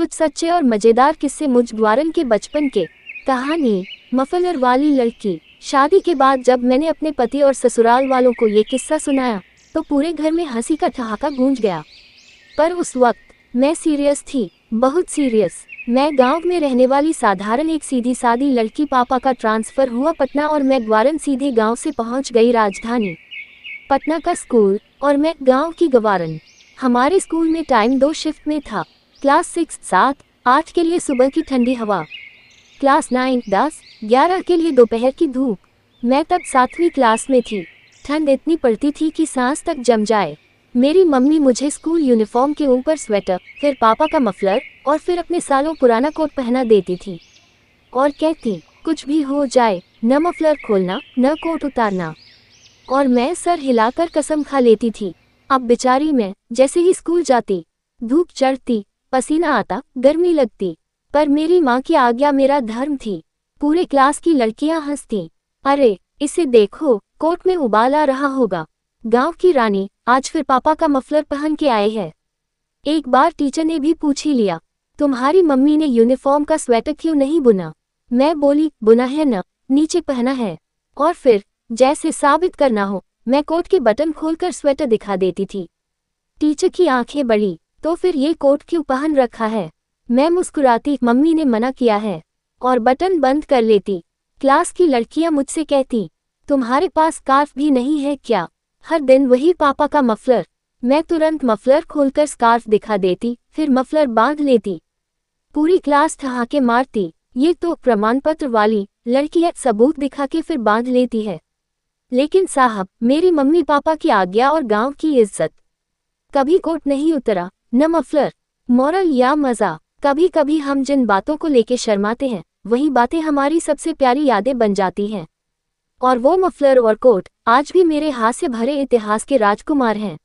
कुछ सच्चे और मजेदार किस्से मुझ ग्वारन के बचपन के। कहानी, मफलर वाली लड़की। शादी के बाद जब मैंने अपने पति और ससुराल वालों को ये किस्सा सुनाया तो पूरे घर में हंसी का ठहाका गूंज गया। पर उस वक्त मैं सीरियस थी, बहुत सीरियस। मैं गांव में रहने वाली साधारण एक सीधी सादी लड़की। पापा का ट्रांसफर हुआ पटना और मैं ग्वारन सीधे गांव से पहुंच गई राजधानी। पटना का स्कूल और मैं गांव की ग्वारन। हमारे स्कूल में टाइम 2 शिफ्ट में था। क्लास 6, 7, 8 के लिए सुबह की ठंडी हवा, क्लास 9, 10, 11 के लिए दोपहर की धूप। मैं तब 7वीं क्लास में थी। ठंड इतनी पड़ती थी कि सांस तक जम जाए। मेरी मम्मी मुझे स्कूल यूनिफॉर्म के ऊपर स्वेटर, फिर पापा का मफलर और फिर अपने सालों पुराना कोट पहना देती थी और कहती, कुछ भी हो जाए, न मफलर खोलना न कोट उतारना। और मैं सर हिलाकर कसम खा लेती थी। अब बेचारी मैं जैसे ही स्कूल जाती, धूप चढ़ती, पसीना आता, गर्मी लगती, पर मेरी माँ की आज्ञा मेरा धर्म थी। पूरे क्लास की लड़कियां हंसती, अरे इसे देखो, कोट में उबाल आ रहा होगा। गांव की रानी आज फिर पापा का मफलर पहन के आए हैं। एक बार टीचर ने भी पूछ ही लिया, तुम्हारी मम्मी ने यूनिफॉर्म का स्वेटर क्यों नहीं बुना? मैं बोली, बुना है न, नीचे पहना है। और फिर जैसे साबित करना हो, मैं कोट के बटन खोलकर स्वेटर दिखा देती थी। टीचर की आंखें बड़ी, तो फिर ये कोट क्यों पहन रखा है? मैं मुस्कुराती, मम्मी ने मना किया है, और बटन बंद कर लेती। क्लास की लड़कियां मुझसे कहती, तुम्हारे पास स्कार्फ भी नहीं है क्या? हर दिन वही पापा का मफलर। मैं तुरंत मफलर खोलकर स्कार्फ दिखा देती, फिर मफलर बांध लेती। पूरी क्लास ठहाके मारती, ये तो प्रमाण पत्र वाली लड़की है, सबूत दिखा के फिर बांध लेती है। लेकिन साहब, मेरी मम्मी पापा की आज्ञा और गांव की इज्जत। कभी कोट नहीं उतरा, न मफलर। मोरल या मजा, कभी कभी हम जिन बातों को लेके शर्माते हैं, वही बातें हमारी सबसे प्यारी यादें बन जाती हैं। और वो मफलर और कोट आज भी मेरे हाथ से भरे इतिहास के राजकुमार हैं।